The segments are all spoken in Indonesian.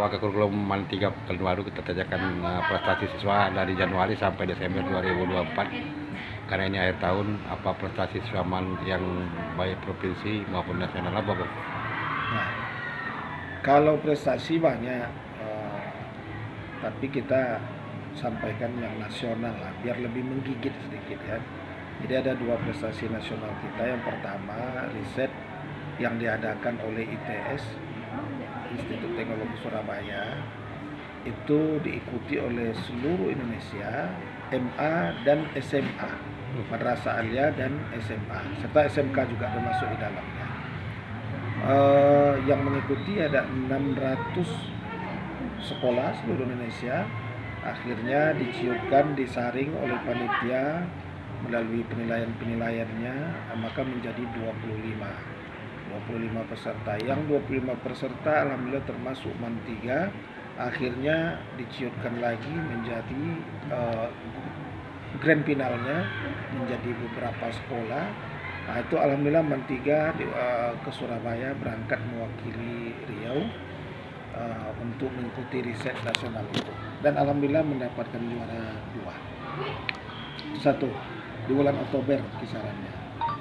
pakai kurikulum MAN 3 baru kita tanyakan prestasi siswa dari Januari sampai Desember 2024. Karena ini akhir tahun, apa prestasi siswa MAN yang baik provinsi maupun nasional apa, Bang? Nah, kalau prestasi banyak, tapi kita sampaikan yang nasional lah, biar lebih menggigit sedikit ya. Jadi ada 2 prestasi nasional kita. Yang pertama, riset yang diadakan oleh ITS, Institut Teknologi Surabaya, itu diikuti oleh seluruh Indonesia, MA dan SMA, Madrasah Aliyah dan SMA, serta SMK juga termasuk di dalamnya. Yang mengikuti ada 600 sekolah seluruh Indonesia. Akhirnya diciutkan, disaring oleh panitia melalui penilaian-penilaiannya, maka menjadi 25 peserta. Yang 25 peserta alhamdulillah termasuk MAN 3, akhirnya diciutkan lagi menjadi grand finalnya menjadi beberapa sekolah. Nah, itu alhamdulillah MAN 3 ke Surabaya berangkat mewakili Riau untuk mengikuti riset nasional itu, dan alhamdulillah mendapatkan juara 2. Satu di bulan Oktober kisarannya.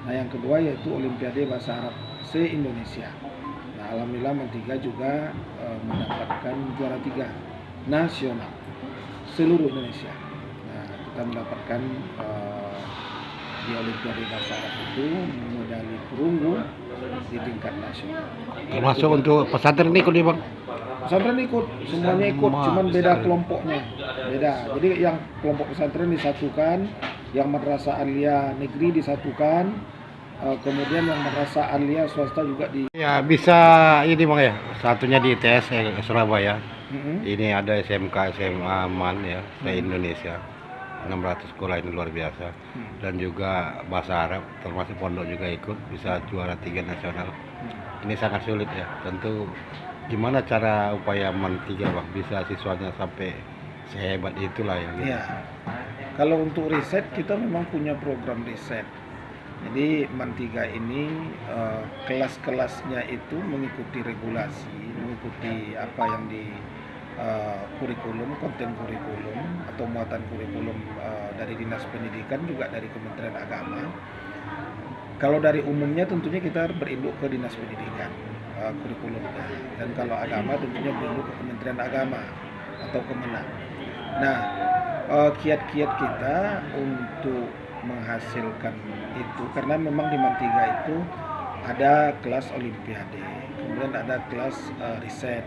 Nah, yang kedua yaitu Olimpiade Bahasa Arab se-Indonesia. Nah, alhamdulillah MAN 3 juga mendapatkan juara 3 nasional seluruh Indonesia. Nah, kita mendapatkan di Olimpiade Bahasa Arab itu medali perunggu di tingkat nasional. Termasuk untuk pesantren ikut nih, Bang? Pesantren ikut, semuanya ikut, cuman beda kelompoknya, beda. Jadi yang kelompok pesantren disatukan, yang Madrasah Aliyah negeri disatukan, kemudian yang Madrasah Aliyah swasta juga di. Ya bisa ini, Bang, ya. Satunya di ITS Surabaya. Ini ada SMK SMA MAN ya, se-Indonesia. 600 sekolah, ini luar biasa. Dan juga bahasa Arab termasuk pondok juga ikut, bisa juara 3 nasional. Ini sangat sulit ya. Tentu gimana cara upaya MAN 3, Bang, bisa siswanya sampai sehebat itulah ya gitu. Ya. Kalau untuk riset kita memang punya program riset. Jadi MAN 3 ini kelas-kelasnya itu mengikuti regulasi, mengikuti apa yang di kurikulum, konten kurikulum atau muatan kurikulum dari Dinas Pendidikan, juga dari Kementerian Agama. Kalau dari umumnya tentunya kita berinduk ke Dinas Pendidikan kurikulumnya, dan kalau agama tentunya berinduk ke Kementerian Agama atau Kemenang. Nah, kiat-kiat kita untuk menghasilkan itu, karena memang di MAN 3 itu ada kelas Olimpiade, kemudian ada kelas riset,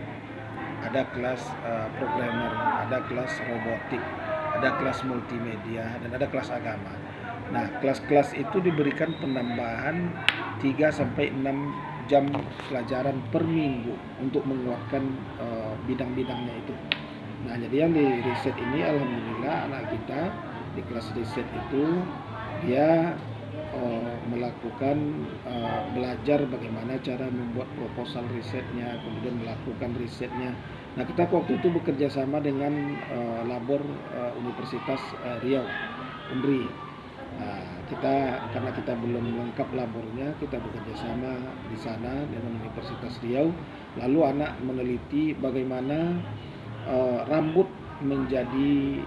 ada kelas programmer, ada kelas robotik, ada kelas multimedia, dan ada kelas agama. Nah, kelas-kelas itu diberikan penambahan 3-6 jam pelajaran per minggu untuk menguatkan bidang-bidangnya itu. Nah, jadi yang di riset ini alhamdulillah anak kita di kelas riset itu dia melakukan belajar bagaimana cara membuat proposal risetnya, kemudian melakukan risetnya. Nah, kita waktu itu bekerja sama dengan labor Universitas Riau, UNRI. Nah, karena kita belum lengkap labornya, kita bekerja sama di sana dengan Universitas Riau. Lalu anak meneliti bagaimana rambut menjadi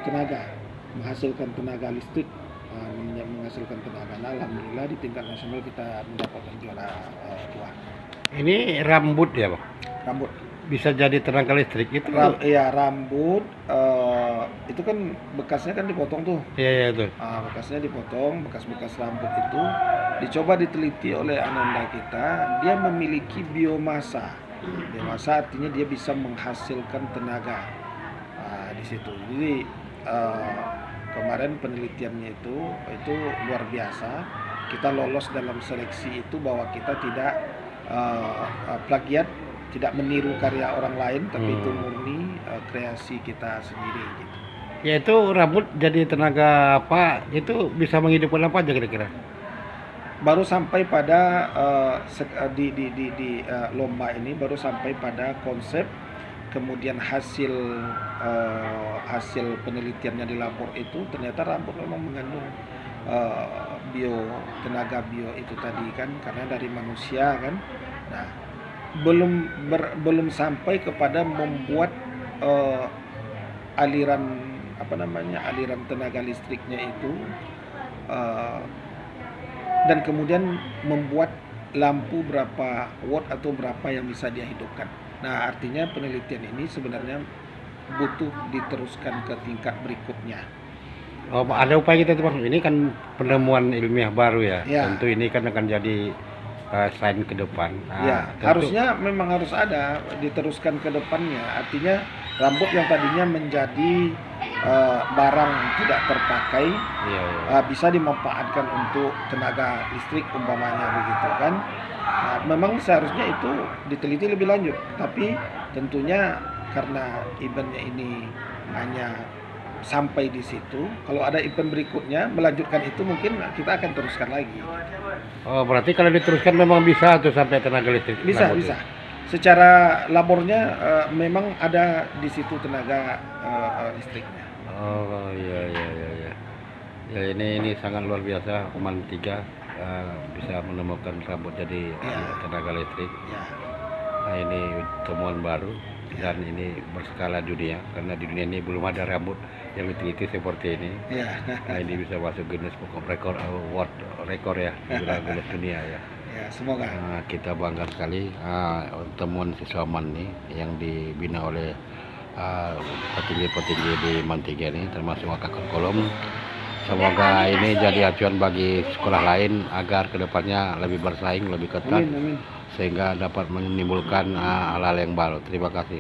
tenaga, menghasilkan tenaga listrik, menghasilkan tenaga. Nah, alhamdulillah di tingkat nasional kita mendapatkan juara 2. Ini rambut ya, Bang? Rambut Bisa jadi tenaga listrik itu? Iya, rambut itu kan bekasnya kan dipotong tuh. Iya itu. Bekasnya dipotong, bekas-bekas rambut itu dicoba diteliti oleh ananda kita, dia memiliki biomasa. Biomasa artinya dia bisa menghasilkan tenaga di situ. Jadi kemarin penelitiannya itu luar biasa. Kita lolos dalam seleksi itu bahwa kita tidak plagiat, tidak meniru karya orang lain, tapi itu murni kreasi kita sendiri gitu. Ya, itu rambut jadi tenaga apa? Itu bisa menghidupkan apa aja kira-kira? Baru sampai pada di lomba ini baru sampai pada konsep, kemudian hasil penelitiannya di labor itu ternyata rambut memang mengandung tenaga bio itu tadi kan, karena dari manusia kan. Nah, belum sampai kepada membuat aliran aliran tenaga listriknya itu eh, dan kemudian membuat lampu berapa watt atau berapa yang bisa dia hidupkan. Nah, artinya penelitian ini sebenarnya butuh diteruskan ke tingkat berikutnya. Oh, ada upaya kita itu Bang. Ini kan penemuan ilmiah baru ya. Ya. Tentu ini kan akan jadi sign ke depan. Ya, Tentu, harusnya memang harus ada diteruskan ke depannya. Artinya rambut yang tadinya menjadi barang tidak terpakai iya, iya. bisa dimanfaatkan untuk tenaga listrik umpamanya begitu kan. Nah, memang seharusnya itu diteliti lebih lanjut, tapi tentunya karena eventnya ini hanya sampai di situ, kalau ada event berikutnya melanjutkan itu mungkin kita akan teruskan lagi. Oh, berarti kalau diteruskan memang bisa tuh sampai tenaga listrik. Bisa, rambut bisa. ya? Secara labornya memang ada di situ tenaga listriknya. Oh, iya, iya, iya, iya. Ya, ini sangat luar biasa. Oman 3 bisa menemukan rambut jadi Ya. tenaga listrik. Ya, Nah, ini temuan baru dan ini berskala dunia karena di dunia ini belum ada rambut yang diteliti seperti ini. ya, Nah, ini bisa masuk Guinness Book of Record, World Record ya, di Guinness dunia ya. ya, semoga. Nah, kita bangga sekali temuan siswa MAN ini yang dibina oleh petinggi-petinggi di MAN 3 ini termasuk Kakak Kolom. Semoga ini jadi acuan bagi sekolah lain agar kedepannya lebih bersaing, lebih ketat, Amin, amin. sehingga dapat menimbulkan hal-hal yang baru. Terima kasih.